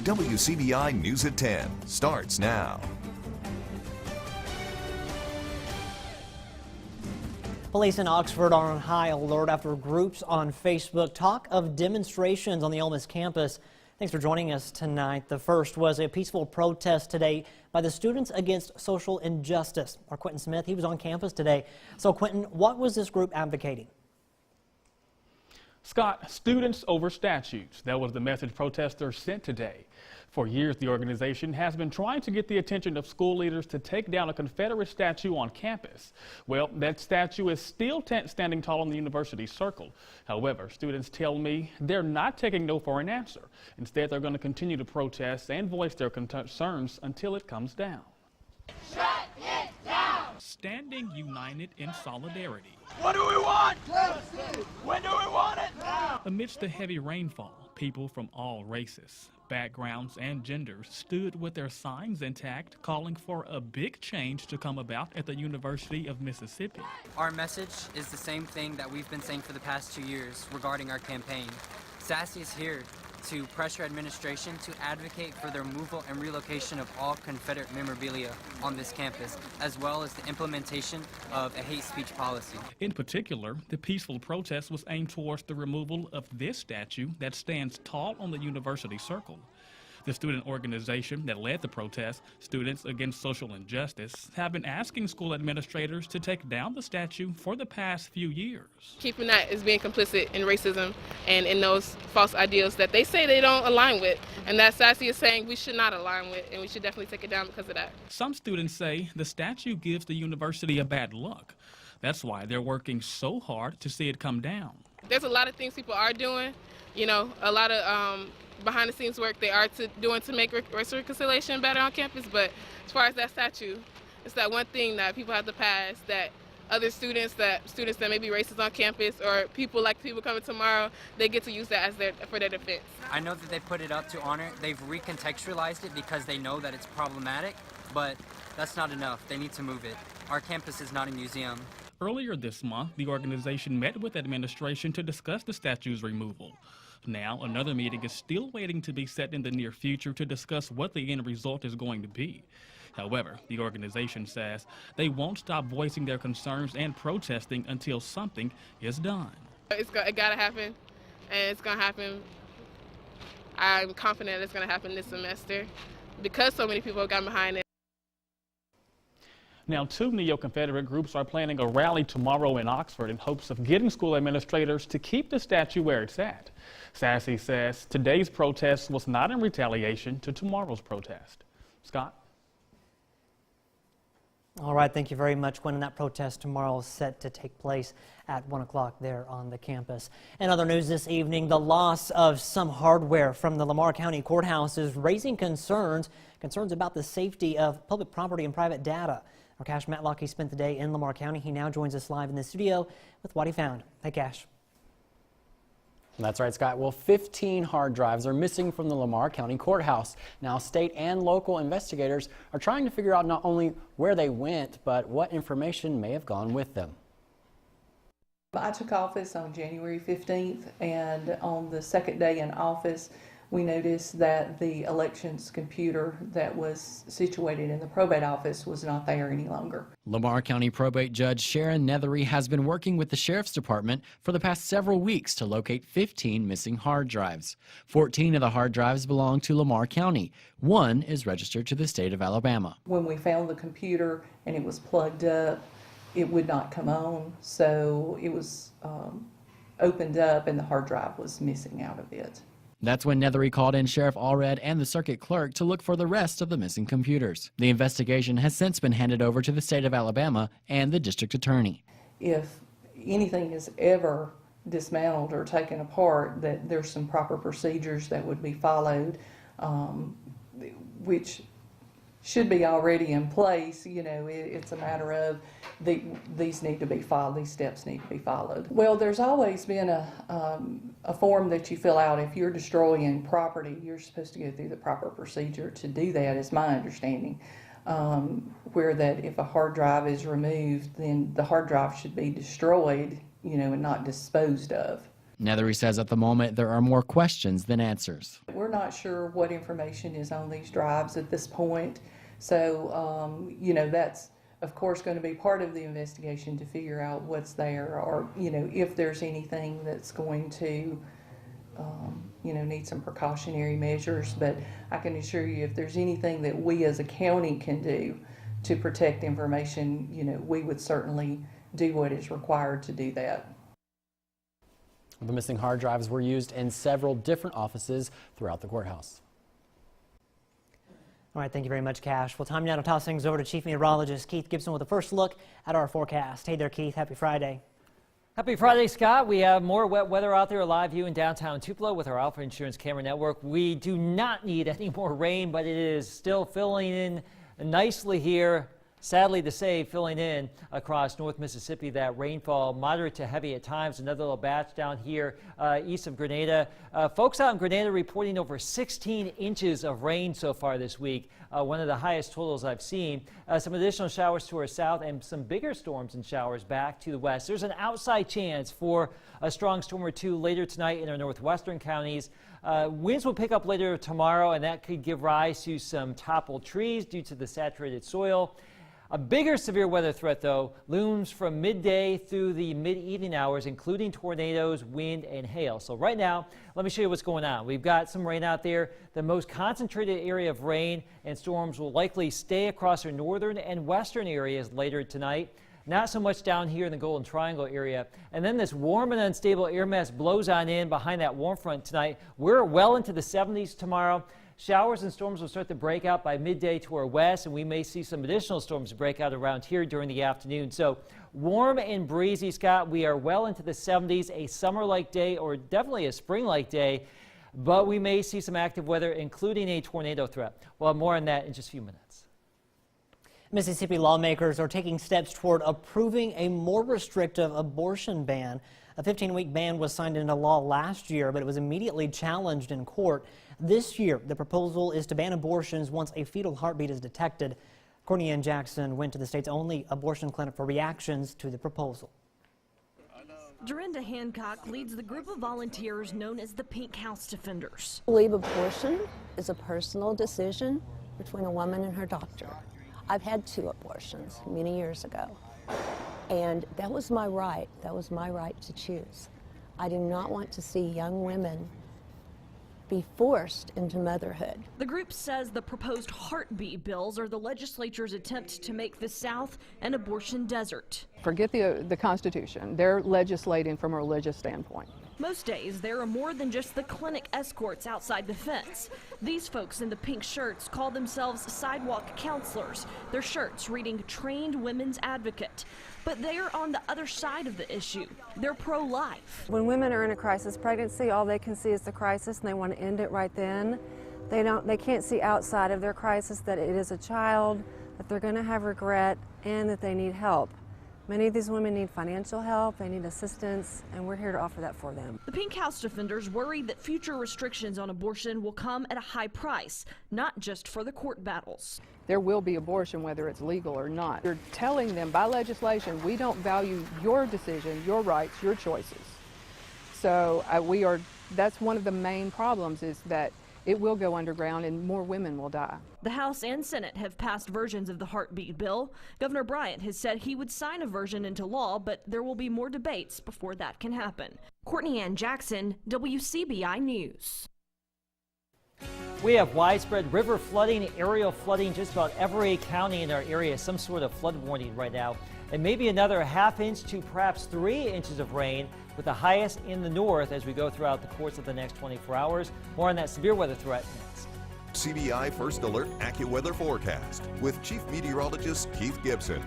WCBI News at 10 starts now. Police in Oxford are on high alert after groups on Facebook talk of demonstrations on the Ole Miss campus. Thanks for joining us tonight. The first was a peaceful protest today by the Students Against Social Injustice. Our Quentin Smith, he was on campus today. So Quentin, what was this group advocating? Scott, students over statutes. That was the message protesters sent today. For years, the organization has been trying to get the attention of school leaders to take down a Confederate statue on campus. Well, that statue is still standing tall on the university circle. However, students tell me they're not taking no for an answer. Instead, they're going to continue to protest and voice their concerns until it comes down. Shut it down! Standing united in solidarity. What do we want? Justice! When do we want it? Now! Amidst the heavy rainfall, people from all races, backgrounds, and genders stood with their signs intact, calling for a big change to come about at the University of Mississippi. Our message is the same thing that we've been saying for the past 2 years regarding our campaign. SASE is here to pressure administration to advocate for the removal and relocation of all Confederate memorabilia on this campus, as well as the implementation of a hate speech policy. In particular, the peaceful protest was aimed towards the removal of this statue that stands tall on the university circle. The student organization that led the protest, Students Against Social Injustice, have been asking school administrators to take down the statue for the past few years. Keeping that is being complicit in racism and in those false ideals that they say they don't align with, and that SASE is saying we should not align with, and we should definitely take it down because of that. Some students say the statue gives the university a bad look. That's why they're working so hard to see it come down. There's a lot of things people are doing, a lot of behind the scenes work they are doing to make race reconciliation better on campus, but as far as that statue, it's that one thing that people have to pass that other students that may be racist on campus or people coming tomorrow, they get to use that for their defense. I know that they put it up to honor, they've recontextualized it because they know that it's problematic, but that's not enough. They need to move it. Our campus is not a museum. Earlier this month, the organization met with administration to discuss the statue's removal. Now, another meeting is still waiting to be set in the near future to discuss what the end result is going to be. However, the organization says they won't stop voicing their concerns and protesting until something is done. It gotta happen, and it's gonna happen. I'm confident it's gonna happen this semester because so many people have gotten behind it. Now, 2 neo-Confederate groups are planning a rally tomorrow in Oxford in hopes of getting school administrators to keep the statue where it's at. SASE says today's protest was not in retaliation to tomorrow's protest. Scott? All right, thank you very much, Quentin. That protest tomorrow is set to take place at 1 o'clock there on the campus. In other news this evening, the loss of some hardware from the Lamar County Courthouse is raising concerns about the safety of public property and private data. Our Cash Matlock, he spent the day in Lamar County. He now joins us live in the studio with what he found. Hey, Cash. That's right, Scott. Well, 15 hard drives are missing from the Lamar County Courthouse. Now, state and local investigators are trying to figure out not only where they went, but what information may have gone with them. I took office on January 15th, and on the second day in office, we noticed that the elections computer that was situated in the probate office was not there any longer. Lamar County Probate Judge Sharon Nethery has been working with the Sheriff's Department for the past several weeks to locate 15 missing hard drives. 14 of the hard drives belong to Lamar County. One is registered to the state of Alabama. When we found the computer and it was plugged up, it would not come on, so it was opened up and the hard drive was missing out of it. That's when Nethery called in Sheriff Allred and the circuit clerk to look for the rest of the missing computers. The investigation has since been handed over to the state of Alabama and the district attorney. If anything is ever dismantled or taken apart, that there's some proper procedures that would be followed, which should be already in place. It's a matter of these need to be followed, these steps need to be followed. Well, there's always been a form that you fill out. If you're destroying property, you're supposed to go through the proper procedure to do that, is my understanding. Where that if a hard drive is removed, then the hard drive should be destroyed, and not disposed of. Nethery says at the moment there are more questions than answers. we're not sure what information is on these drives at this point. So, you know, that's of course going to be part of the investigation to figure out what's there, or, you know, if there's anything that's going to, you know, need some precautionary measures. But I can assure you, if there's anything that we as a county can do to protect information, you know, we would certainly do what is required to do that. The missing hard drives were used in several different offices throughout the courthouse. All right, thank you very much, Cash. Well, time now to toss things over to Chief Meteorologist Keith Gibson with a first look at our forecast. Hey there, Keith. Happy Friday. Happy Friday, Scott. We have more wet weather out there, a live view in downtown Tupelo with our Alpha Insurance camera network. We do not need any more rain, but it is still filling in nicely here. Sadly to say, filling in across North Mississippi, that rainfall moderate to heavy at times. Another little batch down here east of Grenada. Folks out in Grenada reporting over 16 inches of rain so far this week. One of the highest totals I've seen. Some additional showers to our south and some bigger storms and showers back to the west. There's an outside chance for a strong storm or two later tonight in our northwestern counties. Winds will pick up later tomorrow, and that could give rise to some toppled trees due to the saturated soil. A bigger severe weather threat, though, looms from midday through the mid-evening hours, including tornadoes, wind, and hail. So right now, let me show you what's going on. We've got some rain out there. The most concentrated area of rain and storms will likely stay across our northern and western areas later tonight. Not so much down here in the Golden Triangle area. And then this warm and unstable air mass blows on in behind that warm front tonight. We're well into the 70s tomorrow. Showers and storms will start to break out by midday to our west, and we may see some additional storms break out around here during the afternoon. So warm and breezy, Scott. We are well into the 70s, a summer-like day, or definitely a spring-like day, but we may see some active weather, including a tornado threat. We'll have more on that in just a few minutes. Mississippi lawmakers are taking steps toward approving a more restrictive abortion ban. A 15-week ban was signed into law last year, but it was immediately challenged in court. This year, the proposal is to ban abortions once a fetal heartbeat is detected. Courtney Ann Jackson went to the state's only abortion clinic for reactions to the proposal. Dorinda Hancock leads the group of volunteers known as the Pink House Defenders. I believe abortion is a personal decision between a woman and her doctor. I've had 2 abortions many years ago, and that was my right. That was my right to choose. I do not want to see young women be forced into motherhood. The group says the proposed heartbeat bills are the legislature's attempt to make the South an abortion desert. Forget the Constitution. They're legislating from a religious standpoint. Most days, there are more than just the clinic escorts outside the fence. These folks in the pink shirts call themselves sidewalk counselors, their shirts reading Trained Women's Advocate. But they are on the other side of the issue. They're pro-life. When women are in a crisis pregnancy, all they can see is the crisis, and they want to end it right then. They can't see outside of their crisis that it is a child, that they're going to have regret, and that they need help. Many of these women need financial help, they need assistance, and we're here to offer that for them. The Pink House Defenders worry that future restrictions on abortion will come at a high price, not just for the court battles. There will be abortion whether it's legal or not. You're telling them by legislation, we don't value your decision, your rights, your choices. So that's one of the main problems, is that it will go underground and more women will die. The House and Senate have passed versions of the heartbeat bill. Governor Bryant has said he would sign a version into law, but there will be more debates before that can happen. Courtney Ann Jackson, WCBI News. We have widespread river flooding, aerial flooding, just about every county in our area, some sort of flood warning right now. And maybe another ½ inch to perhaps 3 inches of rain, with the highest in the north as we go throughout the course of the next 24 hours. More on that severe weather threat next. CBI First Alert AccuWeather Forecast with Chief Meteorologist Keith Gibson.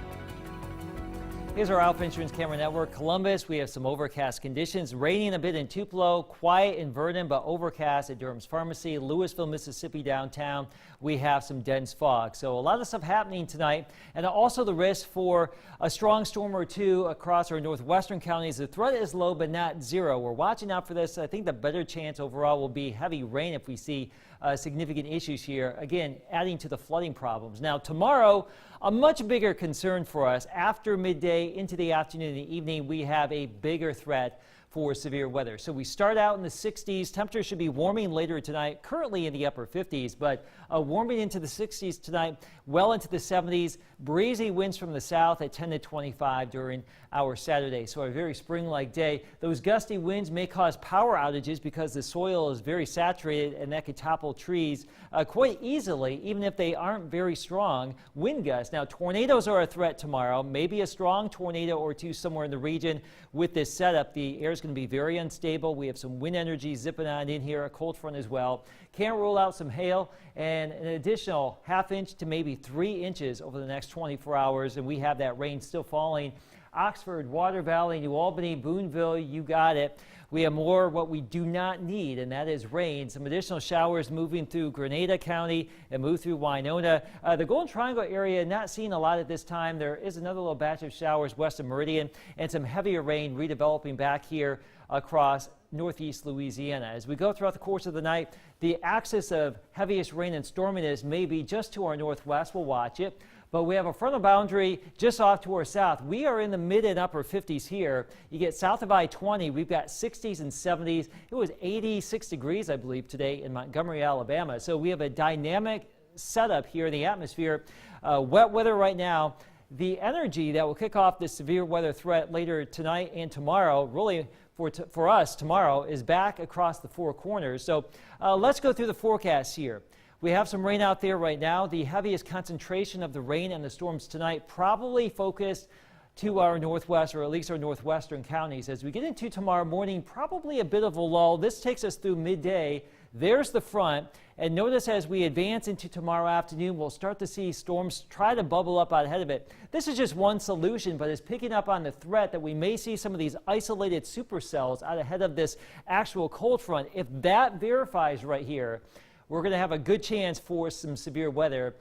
Here's our Alpha Insurance Camera Network. Columbus, we have some overcast conditions. Raining a bit in Tupelo, quiet in Vernon, but overcast at Durham's Pharmacy. Louisville, Mississippi downtown, we have some dense fog. So a lot of stuff happening tonight, and also the risk for a strong storm or two across our northwestern counties. The threat is low, but not zero. We're watching out for this. I think the better chance overall will be heavy rain if we see significant issues here, again, adding to the flooding problems. Now, tomorrow, a much bigger concern for us. After midday into the afternoon and the evening, we have a bigger threat for severe weather. So we start out in the 60s. Temperatures should be warming later tonight, currently in the upper 50s, but warming into the 60s tonight, well into the 70s. Breezy winds from the south at 10 to 25 during our Saturday. So a very spring-like day. Those gusty winds may cause power outages because the soil is very saturated and that could topple trees quite easily, even if they aren't very strong wind gusts. Now, tornadoes are a threat tomorrow. Maybe a strong tornado or two somewhere in the region. With this setup, the air is going to be very unstable. We have some wind energy zipping on in here, a cold front as well. Can't rule out some hail and an additional ½ to maybe 3 inches over the next 24 hours. And we have that rain still falling. Oxford, Water Valley, New Albany, Boonville, you got it. We have more what we do not need, and that is rain. Some additional showers moving through Grenada County and move through Winona. The Golden Triangle area, not seeing a lot at this time. There is another little batch of showers west of Meridian and some heavier rain redeveloping back here across northeast Louisiana. As we go throughout the course of the night, the axis of heaviest rain and storminess may be just to our northwest. We'll watch it. But we have a frontal boundary just off to our south. We are in the mid and upper 50s here. You get south of I-20, we've got 60s and 70s. It was 86 degrees, I believe, today in Montgomery, Alabama. So we have a dynamic setup here in the atmosphere. Wet weather right now. The energy that will kick off this severe weather threat later tonight and tomorrow, really for us tomorrow, is back across the four corners. So let's go through the forecast here. We have some rain out there right now. The heaviest concentration of the rain and the storms tonight probably focused to our northwest, or at least our northwestern counties. As we get into tomorrow morning, probably a bit of a lull. This takes us through midday. There's the front. And notice as we advance into tomorrow afternoon, we'll start to see storms try to bubble up out ahead of it. This is just one solution, but it's picking up on the threat that we may see some of these isolated supercells out ahead of this actual cold front. If that verifies right here, we're going to have a good chance for some severe weather.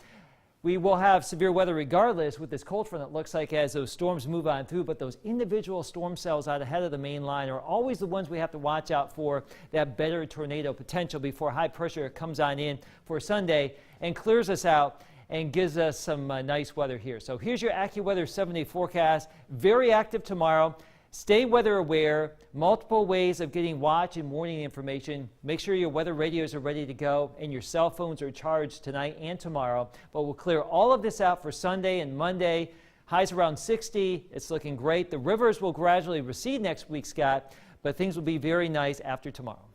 We will have severe weather regardless with this cold front, it looks like, as those storms move on through, but those individual storm cells out ahead of the main line are always the ones we have to watch out for, that better tornado potential before high pressure comes on in for Sunday and clears us out and gives us some nice weather here. So here's your AccuWeather 7-day forecast. Very active tomorrow. Stay weather aware, multiple ways of getting watch and warning information. Make sure your weather radios are ready to go and your cell phones are charged tonight and tomorrow. But we'll clear all of this out for Sunday and Monday. Highs around 60. It's looking great. The rivers will gradually recede next week, Scott, but things will be very nice after tomorrow.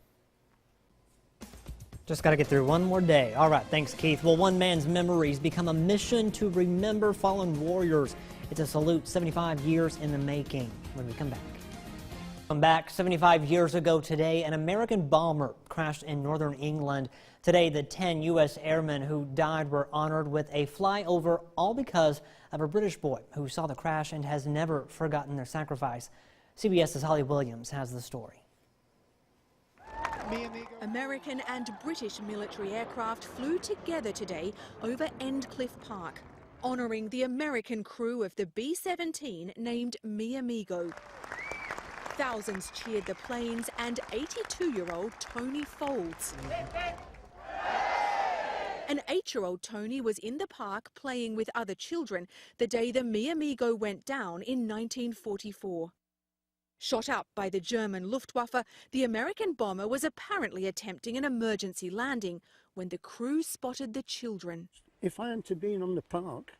Just got to get through one more day. All right, thanks, Keith. Well, one man's memories become a mission to remember fallen warriors. It's a salute 75 years in the making. When we come back. Come back 75 years ago today, an American bomber crashed in northern England. Today, the 10 U.S. airmen who died were honored with a flyover, all because of a British boy who saw the crash and has never forgotten their sacrifice. CBS's Holly Williams has the story. American and British military aircraft flew together today over Endcliffe Park, honouring the American crew of the B-17 named Mi Amigo. Thousands cheered the planes and 82-year-old Tony Folds. An 8-year-old Tony was in the park playing with other children the day the Mi Amigo went down in 1944. Shot up by the German Luftwaffe, the American bomber was apparently attempting an emergency landing when the crew spotted the children. If I hadn't been on the park,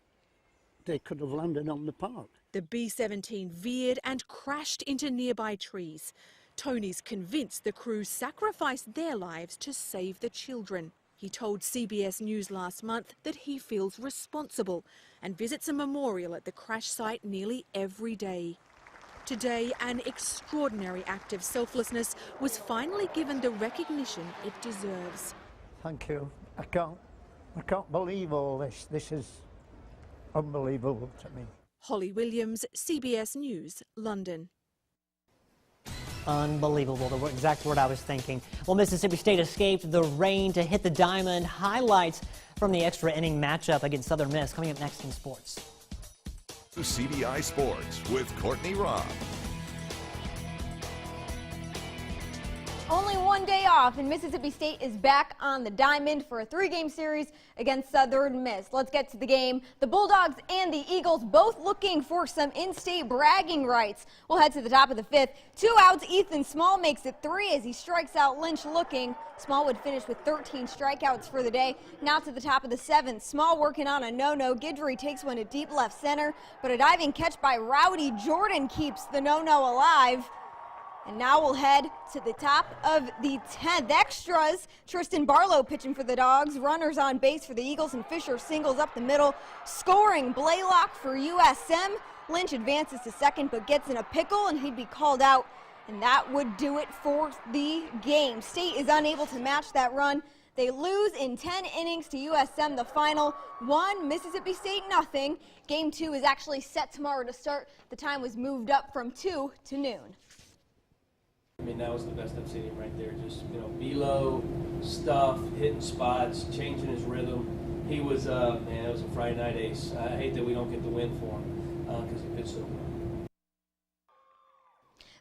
they could have landed on the park. The B-17 veered and crashed into nearby trees. Tony's convinced the crew sacrificed their lives to save the children. He told CBS News last month that he feels responsible and visits a memorial at the crash site nearly every day. Today, an extraordinary act of selflessness was finally given the recognition it deserves. Thank you. I can't believe all this. This is unbelievable to me. Holly Williams, CBS News, London. Unbelievable, the exact word I was thinking. Well, Mississippi State escaped the rain to hit the diamond. Highlights from the extra inning matchup against Southern Miss coming up next in sports. WCBI Sports with Courtney Robb. Only one day off, and Mississippi State is back on the diamond for a 3-game series against Southern Miss. Let's get to the game. The Bulldogs and the Eagles both looking for some in-state bragging rights. We'll head to the top of the 5th. 2 outs, Ethan Small makes it 3 as he strikes out Lynch looking. Small would finish with 13 strikeouts for the day. Now to the top of the 7th. Small working on a no-no. Guidry takes one to deep left center, but a diving catch by Rowdy Jordan keeps the no-no alive. And now we'll head to the top of the 10th. Extras, Tristan Barlow pitching for the Dogs. Runners on base for the Eagles, and Fisher singles up the middle. Scoring, Blaylock for USM. Lynch advances to second but gets in a pickle, and he'd be called out. And that would do it for the game. State is unable to match that run. They lose in 10 innings to USM. The final 1, Mississippi State 0. Game 2 is actually set tomorrow to start. The time was moved up from 2 to noon. I mean, that was the best I've seen him right there. Just, velo, stuff, hitting spots, changing his rhythm. He was, man, it was a Friday night ace. I hate that we don't get the win for him because he pitched so well.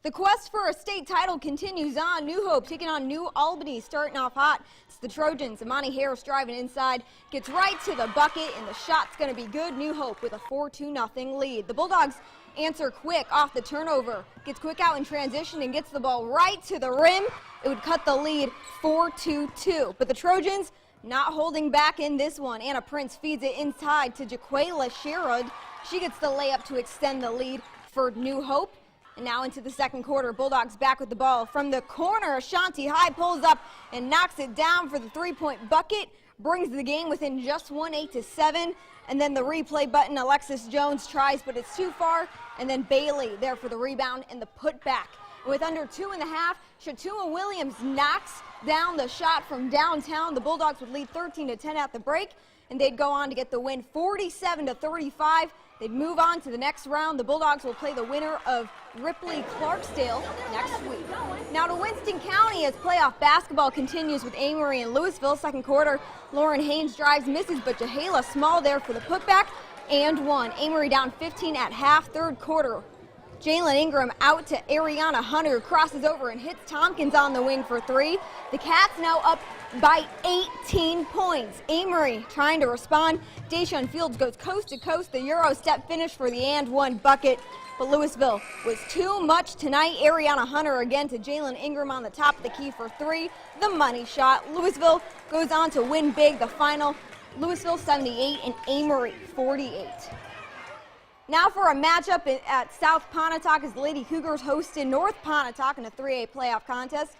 The quest for a state title continues on. New Hope taking on New Albany, starting off hot. It's the Trojans. Amani Harris driving inside, gets right to the bucket, and the shot's going to be good. New Hope with a 4-2 lead. The Bulldogs answer quick off the turnover, gets quick out in transition and gets the ball right to the rim. It would cut the lead 4-2. But the Trojans not holding back in this one. Anna Prince feeds it inside to Jaquela Sherrod. She gets the layup to extend the lead for New Hope. And now into the second quarter, Bulldogs back with the ball. From the corner, Ashanti High pulls up and knocks it down for the 3-point bucket. Brings the game within just 1, 8-7. And then the replay button, Alexis Jones tries, but it's too far. And then Bailey there for the rebound and the putback. With under 2.5, Shatuma Williams knocks down the shot from downtown. The Bulldogs would lead 13-10 at the break, and they'd go on to get the win 47-35. They'd move on to the next round. The Bulldogs will play the winner of Ripley-Clarksdale next week. Now to Winston County as playoff basketball continues with Amory and Louisville. Second quarter, Lauren Haynes drives, misses, but Jahala Small there for the putback and 1. Amory down 15 at half. Third quarter, Jalen Ingram out to Ariana Hunter, crosses over and hits Tompkins on the wing for 3. The Cats now up by 18 points. Amory trying to respond. Deshaun Fields goes coast to coast. The Euro step finish for the and 1 bucket. But Louisville was too much tonight. Ariana Hunter again to Jalen Ingram on the top of the key for 3. The money shot. Louisville goes on to win big. The final, Louisville 78 and Amory 48. Now for a matchup at South Pontotoc as the Lady Cougars hosted North Pontotoc in a 3A playoff contest.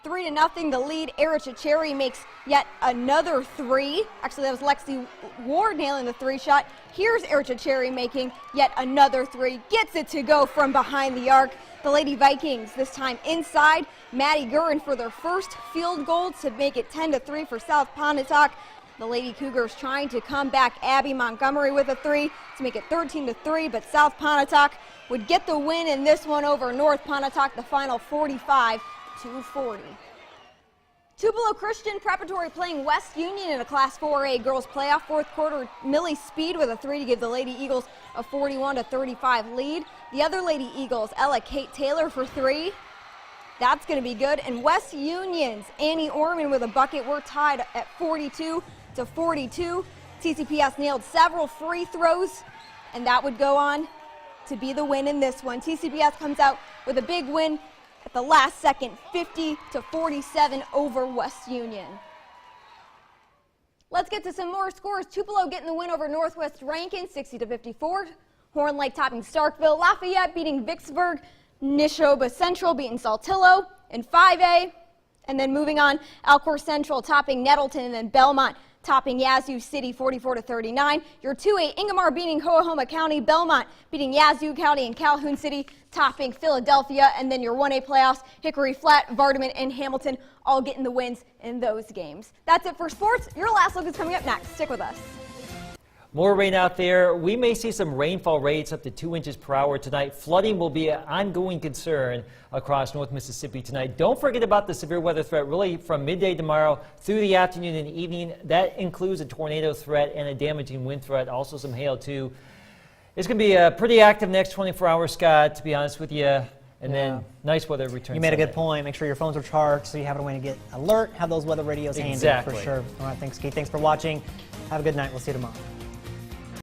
3-0 the lead. Erica Cherry makes yet another 3. Actually, that was Lexi Ward nailing the 3 shot. Here's Erica Cherry making yet another 3. Gets it to go from behind the arc. The Lady Vikings this time inside. Maddie Gurin for their first field goal to make it 10-3 for South Pontotoc. The Lady Cougars trying to come back. Abby Montgomery with a 3 to make it 13-3, but South Pontotoc would get the win in this one over North Pontotoc, the final 45-40. Tupelo Christian Preparatory playing West Union in a Class 4A girls playoff. Fourth quarter, Millie Speed with a 3 to give the Lady Eagles a 41-35 lead. The other Lady Eagles, Ella Kate Taylor for 3. That's going to be good. And West Union's Annie Orman with a bucket. We're tied at 42-42. TCPS nailed several free throws, and that would go on to be the win in this one. TCPS comes out with a big win at the last second, 50-47 over West Union. Let's get to some more scores. Tupelo getting the win over Northwest Rankin, 60-54. Horn Lake topping Starkville. Lafayette beating Vicksburg. Neshoba Central beating Saltillo in 5A. And then moving on, Alcor Central topping Nettleton, and then Belmont topping Yazoo City 44-39. Your 2A, Ingomar beating Coahoma County. Belmont beating Yazoo County, and Calhoun City topping Philadelphia. And then your 1A playoffs, Hickory Flat, Vardaman, and Hamilton all getting the wins in those games. That's it for sports. Your last look is coming up next. Stick with us. More rain out there. We may see some rainfall rates up to 2 inches per hour tonight. Flooding will be an ongoing concern across North Mississippi tonight. Don't forget about the severe weather threat really from midday tomorrow through the afternoon and evening. That includes a tornado threat and a damaging wind threat, also some hail too. It's going to be pretty active next 24 hours, Scott, to be honest with you. And then nice weather returns. You made a Sunday. good point. Make sure your phones are charged so you have a way to get alert. Have those weather radios handy for sure. All right, thanks, Keith. Thanks for watching. Have a good night. We'll see you tomorrow.